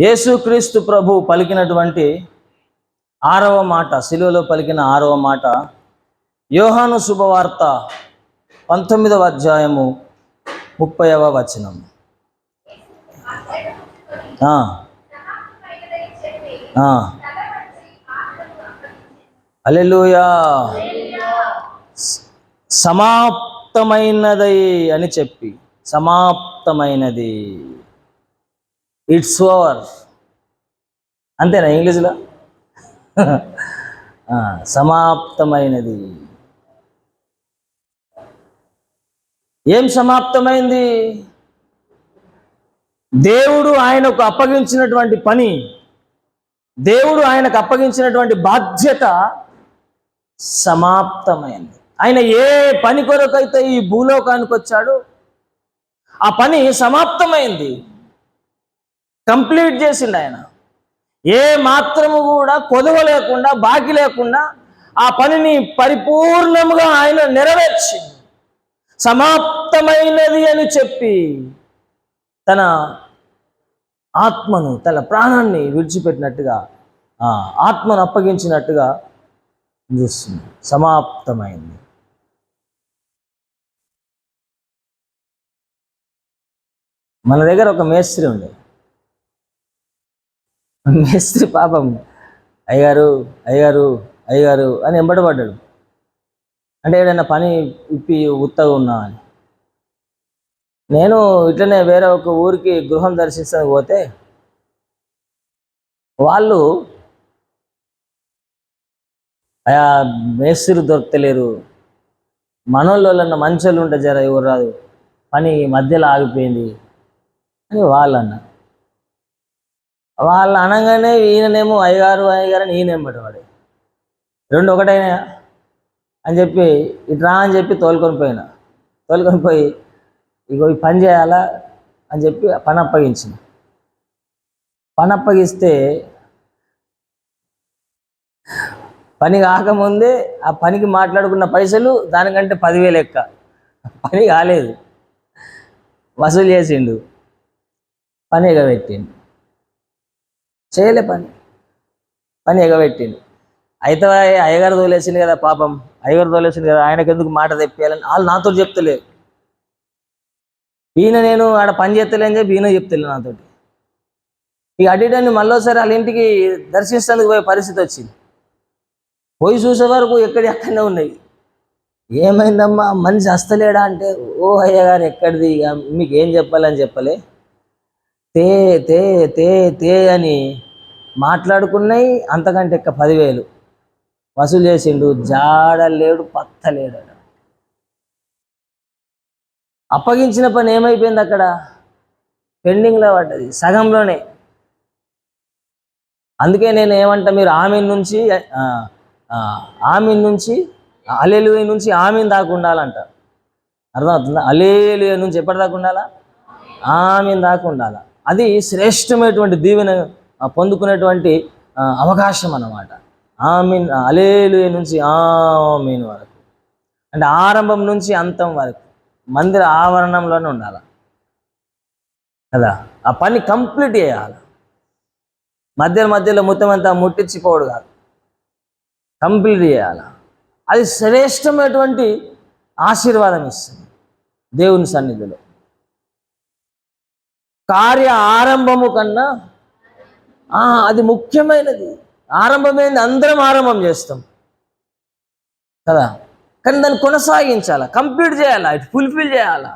యేసుక్రీస్తు ప్రభు పలికినటువంటి 6వ మాట, శిలువలో పలికిన 6వ మాట, యోహాను శుభవార్త 19వ అధ్యాయము 30వ వచనం. హల్లెలూయా. సమాప్తమైనది అని చెప్పి, సమాప్తమైనది, ఇట్స్ ఓవర్. అంతేనా ఇంగ్లీష్లో? సమాప్తమైనది. ఏం సమాప్తమైంది? దేవుడు ఆయనకు అప్పగించినటువంటి పని, దేవుడు ఆయనకు అప్పగించినటువంటి బాధ్యత సమాప్తమైంది. ఆయన ఏ పని కొరకైతే ఈ భూలోకానికి వచ్చాడో ఆ పని సమాప్తమైంది, కంప్లీట్ చేసిండు ఆయన. ఏ మాత్రము కూడా కొదవ లేకుండా, బాకీ లేకుండా ఆ పనిని పరిపూర్ణంగా ఆయన నెరవేర్చి సమాప్తమైనది అని చెప్పి తన ఆత్మను, తన ప్రాణాన్ని విడిచిపెట్టినట్టుగా, ఆత్మను అప్పగించినట్టుగా చూస్తుంది. సమాప్తమైంది. మన దగ్గర ఒక మేస్త్రి ఉండే. మేస్త్రి పాపం అయ్యగారు అయ్యగారు అయ్యగారు అని ఎంబడబడ్డాడు. అంటే ఏదైనా పని ఇప్పి ఉత్తగా ఉన్నా అని. నేను ఇట్లనే వేరే ఒక ఊరికి గృహం దర్శించడానికి పోతే వాళ్ళు మేస్త్రి దొరకలేరు, మనోళ్ళన్న మంచోళ్ళు ఉంటే జర ఎవరు రాదు, పని మధ్యలో ఆగిపోయింది అని వాళ్ళు అన్నారు. వాళ్ళు అనగానే ఈయననేమో అయ్యగారు అయ్యగారు అని ఈయన ఎంబడవాడు. రెండు ఒకటైనా అని చెప్పి ఇట్రా అని చెప్పి తోలుకొని పోయి ఇగో ఈ పని చేయాలా అని చెప్పి పని అప్పగించిన. పని అప్పగిస్తే పని కాకముందే ఆ పనికి మాట్లాడుకున్న పైసలు దానికంటే 10,000 ఎక్కువ. పని కాలేదు, వసూలు చేసిండు, పని ఎగబెట్టిండు. చేయలే పని ఎగబెట్టిండు. అయితే అయ్యగారు తోలేసింది కదా, పాపం అయ్యగారు తోలేసింది కదా, ఆయనకు ఎందుకు మాట తెప్పియాలని వాళ్ళు నాతో చెప్తలే. ఈయన నేను ఆడ పని చేస్తలే అని చెప్పి ఈయన చెప్తలే నాతోటి. ఇక అడిగాన్ని మళ్ళీసారి వాళ్ళ ఇంటికి దర్శించడానికి పోయే పరిస్థితి వచ్చింది. పోయి చూసే వరకు ఎక్కడనే ఉన్నాయి. ఏమైందమ్మా మనిషి వస్తలేడా అంటే, ఓ అయ్యగారు ఎక్కడిది, ఇక మీకు ఏం చెప్పాలని చెప్పలే, తే తే తే తే అని మాట్లాడుకున్నాయి. అంతకంటే ఎక్క 10,000 వసూలు చేసిండు. జాడలేడు, పత్తలేడు. అప్పగించిన పని ఏమైపోయింది? అక్కడ పెండింగ్లో పడ్డది, సగంలోనే. అందుకే నేను ఏమంటా, మీరు ఆమెన్ నుంచి హల్లెలూయా నుంచి ఆమెన్ దాకా ఉండాలంట. అర్థమవుతుందా? హల్లెలూయా నుంచి ఎప్పటిదాకా ఉండాలా? ఆమెన్ దాకా ఉండాలా. అది శ్రేష్టమైనటువంటి దీవెన పొందుకునేటువంటి అవకాశం అన్నమాట. ఆమీన్, హల్లెలూయా నుంచి ఆమీన్ వరకు, అంటే ఆరంభం నుంచి అంతం వరకు మందిర ఆవరణంలోనే ఉండాలి కదా. ఆ పని కంప్లీట్ చేయాలి. మధ్యలో మొత్తం అంతా ముట్టించిపోవడు కాదు, కంప్లీట్ చేయాలి. అది శ్రేష్టమైనటువంటి ఆశీర్వాదం ఇస్తుంది దేవుని సన్నిధిలో. కార్య ఆరంభము కన్నా అది ముఖ్యమైనది. ఆరంభమైంది, అందరం ఆరంభం చేస్తాం కదా, కానీ దాన్ని కొనసాగించాలా, కంప్లీట్ చేయాలా, ఇటు ఫుల్ఫిల్ చేయాలా.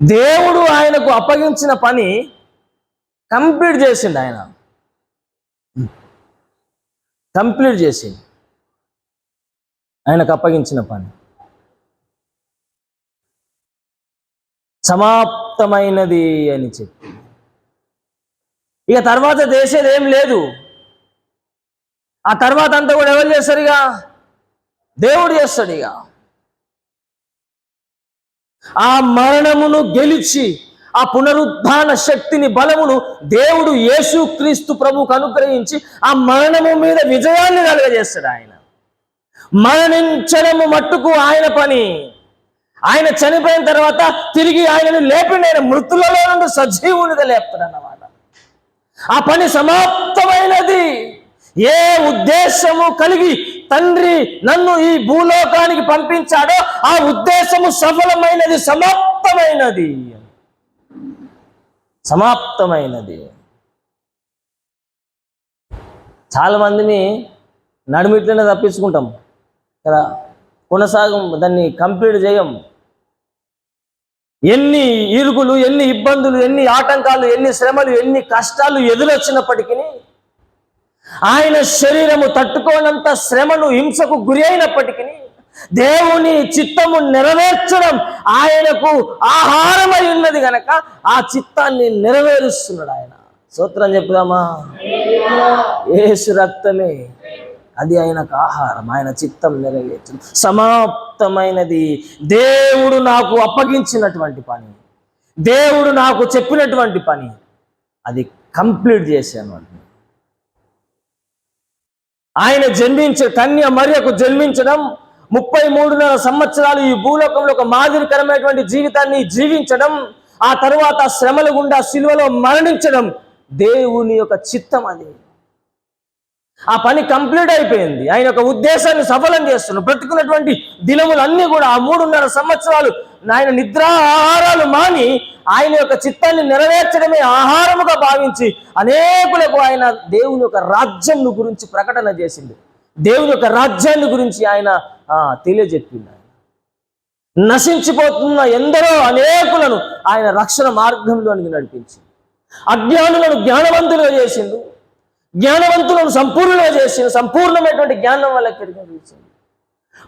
దేవుడు ఆయనకు అప్పగించిన పని కంప్లీట్ చేసిండు. ఆయన కంప్లీట్ చేసిండు ఆయనకు అప్పగించిన పని. సమాప్తమైనది అని చెప్పి ఇక తర్వాత చేసేది ఏం లేదు. ఆ తర్వాత అంతా కూడా ఎవరు చేస్తారు? ఇక దేవుడు చేస్తాడు. ఇక ఆ మరణమును గెలిచి ఆ పునరుద్ధాన శక్తిని, బలమును దేవుడు యేసుక్రీస్తు ప్రభువుకు అనుగ్రహించి ఆ మరణము మీద విజయాన్ని కలుగజేస్తాడు. ఆయన మరణించడము మట్టుకు ఆయన పని. ఆయన చనిపోయిన తర్వాత తిరిగి ఆయనను లేపిండి. ఆయన మృతులలో నుండి సజీవునిగా లేపుతాడన్నమాట. ఆ పని సమాప్తమైనది. ఏ ఉద్దేశము కలిగి తండ్రి నన్ను ఈ భూలోకానికి పంపించాడో ఆ ఉద్దేశము సఫలమైనది, సమాప్తమైనది, సమాప్తమైనది. చాలా మందిని నడుమిట్లనే తప్పించుకుంటాం కదా, దాన్ని కంప్లీట్ చేయం. ఎన్ని ఇరుగులు, ఎన్ని ఇబ్బందులు, ఎన్ని ఆటంకాలు, ఎన్ని శ్రమలు, ఎన్ని కష్టాలు ఎదురొచ్చినప్పటికీ ఆయన శరీరము తట్టుకోనంత శ్రమను, హింసకు గురి అయినప్పటికీ దేవుని చిత్తము నెరవేర్చడం ఆయనకు ఆహారమై ఉన్నది గనక ఆ చిత్తాన్ని నెరవేరుస్తున్నాడు ఆయన. స్తోత్రం చెప్పుదామా? యేసు రక్తమే అది ఆయనకు ఆహారం. ఆయన చిత్తం నెరవేర్చు సమాప్తమైనది. దేవుడు నాకు అప్పగించినటువంటి పని, దేవుడు నాకు చెప్పినటువంటి పని అది కంప్లీట్ చేశాను అంట. ఆయన కన్య మరియకు జన్మించడం, 33 సంవత్సరాలు ఈ భూలోకంలో ఒక మాదిరికరమైనటువంటి జీవితాన్ని జీవించడం, ఆ తరువాత శ్రమల గుండా సిలువలో మరణించడం దేవుని యొక్క చిత్తం. అది ఆ పని కంప్లీట్ అయిపోయింది. ఆయన యొక్క ఉద్దేశాన్ని సఫలం చేస్తున్నాడు. బ్రతుకున్నటువంటి దినములన్నీ కూడా ఆ 3.5 సంవత్సరాలు ఆయన నిద్రా ఆహారాలు మాని ఆయన యొక్క చిత్తాన్ని నెరవేర్చడమే ఆహారముగా భావించి అనేకులకు ఆయన దేవుని యొక్క రాజ్యం గురించి ప్రకటన చేసింది. దేవుని యొక్క రాజ్యాన్ని గురించి ఆయన తెలియజెప్పింది. నశించిపోతున్న ఎందరో అనేకులను ఆయన రక్షణ మార్గంలోనికి నడిపించి అజ్ఞానులను జ్ఞానవంతులుగా చేసిండు, జ్ఞానవంతులను సంపూర్ణంగా చేసిండు. సంపూర్ణమైనటువంటి జ్ఞానం వాళ్ళకి కలిగించింది.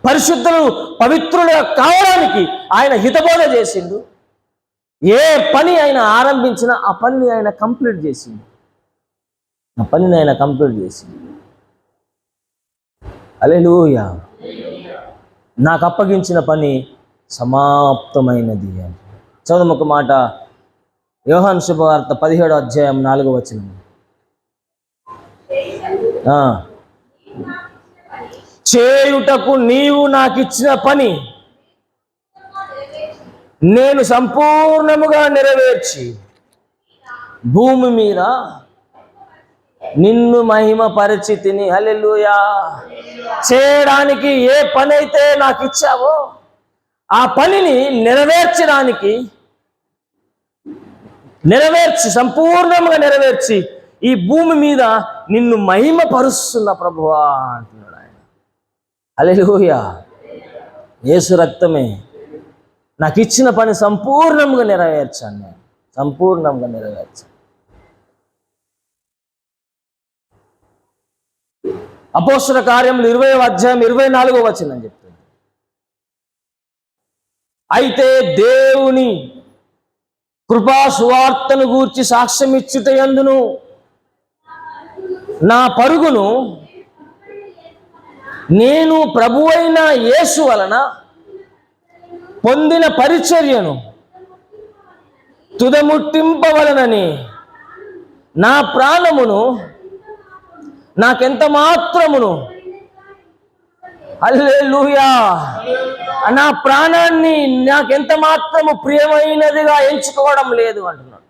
పరిశుద్ధులు పవిత్రులుగా కావడానికి ఆయన హితబోధ చేసిండు. ఏ పని ఆయన ఆరంభించినా ఆ పనిని ఆయన కంప్లీట్ చేసిండు. హల్లెలూయా. నాకు అప్పగించిన పని సమాప్తమైనది అని. చదువు ఒక మాట, యోహాను శుభవార్త 17వ అధ్యాయం 4వ వచనం. చేయుటకు నీవు నాకిచ్చిన పని నేను సంపూర్ణముగా నెరవేర్చి భూమి మీద నిన్ను మహిమ పరిచితిని. హల్లెలూయా. చేయడానికి ఏ పని అయితే నాకు ఇచ్చావో ఆ పనిని సంపూర్ణంగా నెరవేర్చి ఈ భూమి మీద నిన్ను మహిమ పరుస్తున్న ప్రభువా అంటున్నాడు ఆయన. హల్లెలూయా. యేసు రక్తమే నాకు ఇచ్చిన పని సంపూర్ణంగా నెరవేర్చాను. నేను సంపూర్ణంగా నెరవేర్చాను. అపోస్తల కార్యములు 20వ అధ్యాయం 24వ వచనం చెప్తుంది. అయితే దేవుని కృపా సువార్తను గూర్చి సాక్ష్యం ఇచ్చుటయందును నా పరుగును నేను ప్రభువైన యేసు వలన పొందిన పరిచర్యను తుదముట్టింపవలనని నా ప్రాణమును నాకెంత మాత్రమును, హల్లెలూయా, నా ప్రాణాన్ని నాకెంత మాత్రము ప్రియమైనదిగా ఎంచుకోవడం లేదు అంటున్నాడు.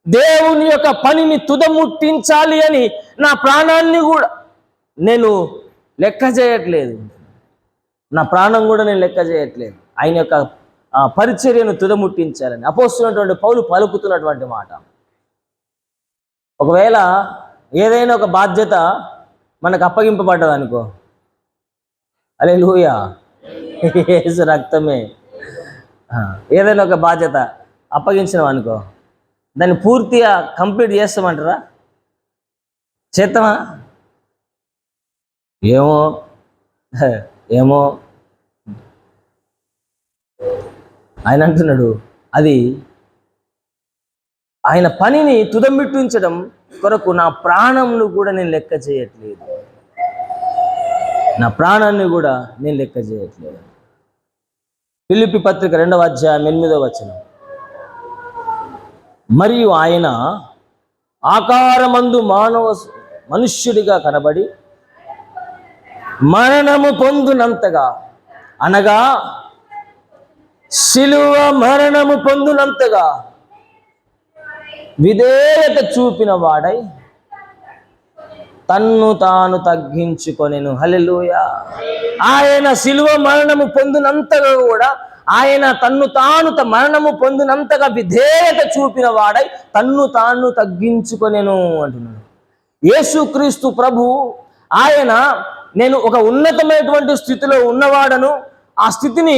దేవుని యొక్క పనిని తుదముట్టించాలి అని నా ప్రాణాన్ని కూడా నేను లెక్క చేయట్లేదు. నా ప్రాణం కూడా నేను లెక్క చేయట్లేదు. ఆయన యొక్క పరిచర్యను తుదముట్టించాలని అపోస్తున్నటువంటి పౌలు పలుకుతున్నటువంటి మాట. ఒకవేళ ఏదైనా ఒక బాధ్యత మనకు అప్పగింపబడ్డది అనుకో, హల్లెలూయా, యేసు రక్తమే. ఏదైనా ఒక బాధ్యత అప్పగించినాం అనుకో, దాన్ని పూర్తిగా కంప్లీట్ చేస్తామంటారా? చేస్తామా? ఏమో ఆయన అంటున్నాడు, అది ఆయన పనిని తుదమిట్టించడం కొరకు నా ప్రాణంను కూడా నేను లెక్క చేయట్లేదు. నా ప్రాణాన్ని కూడా నేను లెక్క చేయట్లేదు. ఫిలిప్పీ పత్రిక 2వ అధ్యాయం 8వ వచనం. మరియు ఆయన ఆకారమందు మనుష్యుడిగా కనబడి మరణము పొందునంతగా, అనగా శిలువ మరణము పొందునంతగా విధేయత చూపిన వాడై తన్ను తాను తగ్గించుకొనెను. హల్లెలూయా. ఆయన శిలువ మరణము పొందినంతగా కూడా ఆయన తన్ను తాను మరణము పొందినంతగా విధేయత చూపిన వాడై తన్ను తాను తగ్గించుకొనెను అంటున్నాడు. యేసుక్రీస్తు ప్రభు ఆయన నేను ఒక ఉన్నతమైనటువంటి స్థితిలో ఉన్నవాడను, ఆ స్థితిని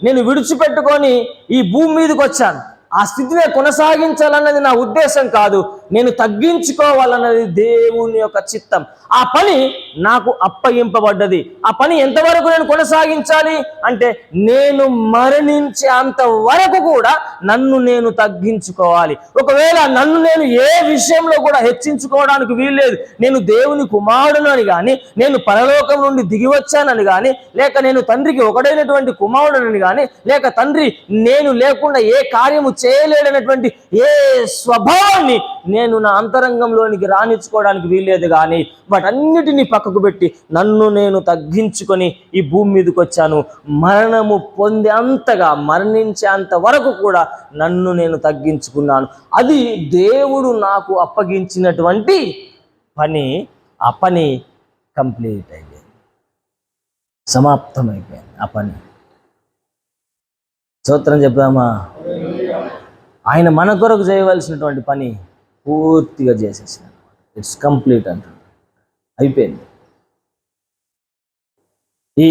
నేను విడిచిపెట్టుకొని ఈ భూమి మీదకి వచ్చాను, ఆ స్థితిని కొనసాగించాలన్నది నా ఉద్దేశం కాదు, నేను తగ్గించుకోవాలన్నది దేవుని యొక్క చిత్తం. ఆ పని నాకు అప్పగింపబడ్డది. ఆ పని ఎంతవరకు నేను కొనసాగించాలి అంటే నేను మరణించే అంత వరకు కూడా నన్ను నేను తగ్గించుకోవాలి. ఒకవేళ నన్ను నేను ఏ విషయంలో కూడా హెచ్చించుకోవడానికి వీల్లేదు. నేను దేవుని కుమారుడును అని కానీ, నేను పరలోకం నుండి దిగి వచ్చానని కానీ, లేక నేను తండ్రికి ఒకడైనటువంటి కుమారుడని కానీ, లేక తండ్రి నేను లేకుండా ఏ కార్యము చేయలేడనటువంటి ఏ స్వభావాన్ని నేను నా అంతరంగంలోనికి రాణించుకోవడానికి వీల్లేదు. కానీ వాటన్నిటినీ పక్కకు పెట్టి నన్ను నేను తగ్గించుకొని ఈ భూమి మీదకి వచ్చాను. మరణము పొందే అంతగా, మరణించేంత వరకు కూడా నన్ను నేను తగ్గించుకున్నాను. అది దేవుడు నాకు అప్పగించినటువంటి పని. ఆ పని కంప్లీట్ అయిపోయింది, సమాప్తమైపోయింది ఆ పని. స్తోత్రం చెప్దామా? ఆయన మన కొరకు చేయవలసినటువంటి పని పూర్తిగా చేసేసిన, ఇట్స్ కంప్లీట్ అంటాడు, అయిపోయింది. ఈ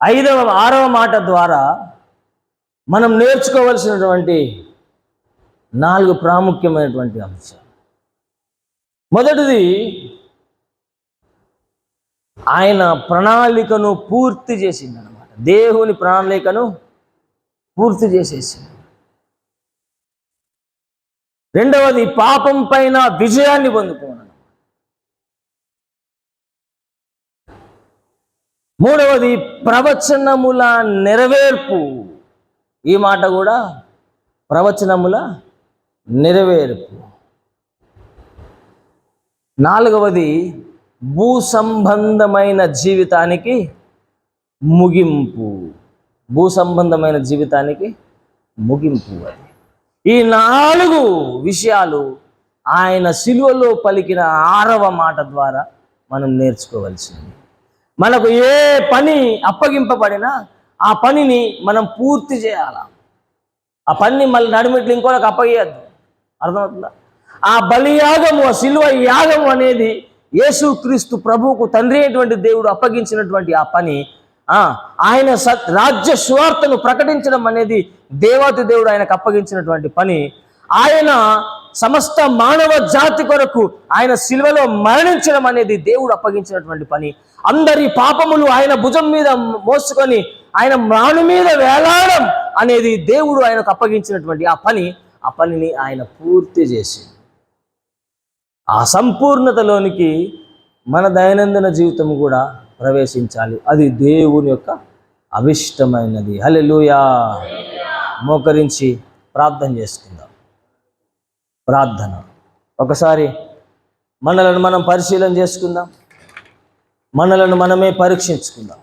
6వ మాట ద్వారా మనం నేర్చుకోవలసినటువంటి 4 ప్రాముఖ్యమైనటువంటి అంశాలు. మొదటిది, ఆయన ప్రణాళికను పూర్తి చేసింది అన్నమాట. దేవుని ప్రణాళికను పూర్తి చేసేసింది. రెండవది, పాపం పైన విజయాన్ని పొందుకోవడం. మూడవది, ప్రవచనముల నెరవేర్పు. ఈ మాట కూడా ప్రవచనముల నెరవేర్పు. నాలుగవది, భూ సంబంధమైన జీవితానికి ముగింపు. భూ సంబంధమైన జీవితానికి ముగింపు. అది ఈ 4 విషయాలు ఆయన శిలువలో పలికిన 6వ మాట ద్వారా మనం నేర్చుకోవాల్సింది. మనకు ఏ పని అప్పగింపబడినా ఆ పనిని మనం పూర్తి చేయాలి. ఆ పనిని మళ్ళీ నడిమిట్లు ఇంకోళ్ళకి అప్పగియద్దు. అర్థమవుతుందా? ఆ బలియాగము, ఆ శిలువ యాగము అనేది యేసుక్రీస్తు ప్రభువుకు తండ్రి అయినటువంటి దేవుడు అప్పగించినటువంటి ఆ పని. ఆయన రాజ్య సువార్తను ప్రకటించడం అనేది దేవాతి దేవుడు ఆయనకు అప్పగించినటువంటి పని. ఆయన సమస్త మానవ జాతి కొరకు ఆయన శిలువలో మరణించడం అనేది దేవుడు అప్పగించినటువంటి పని. అందరి పాపములు ఆయన భుజం మీద మోసుకొని ఆయన మ్రాణు మీద వేలాడడం అనేది దేవుడు ఆయనకు అప్పగించినటువంటి ఆ పని. ఆ పనిని ఆయన పూర్తి చేసి ఆ సంపూర్ణతలోనికి మన దైనందిన జీవితం కూడా ప్రవేశించాలి. అది దేవుని యొక్క అవిష్టమైనది. హల్లెలూయా. మోకరించి ప్రార్థన చేసుకుందాం. ప్రార్థన. ఒకసారి మనలను మనం పరిశీలన చేసుకుందాం, మనలను మనమే పరీక్షించుకుందాం.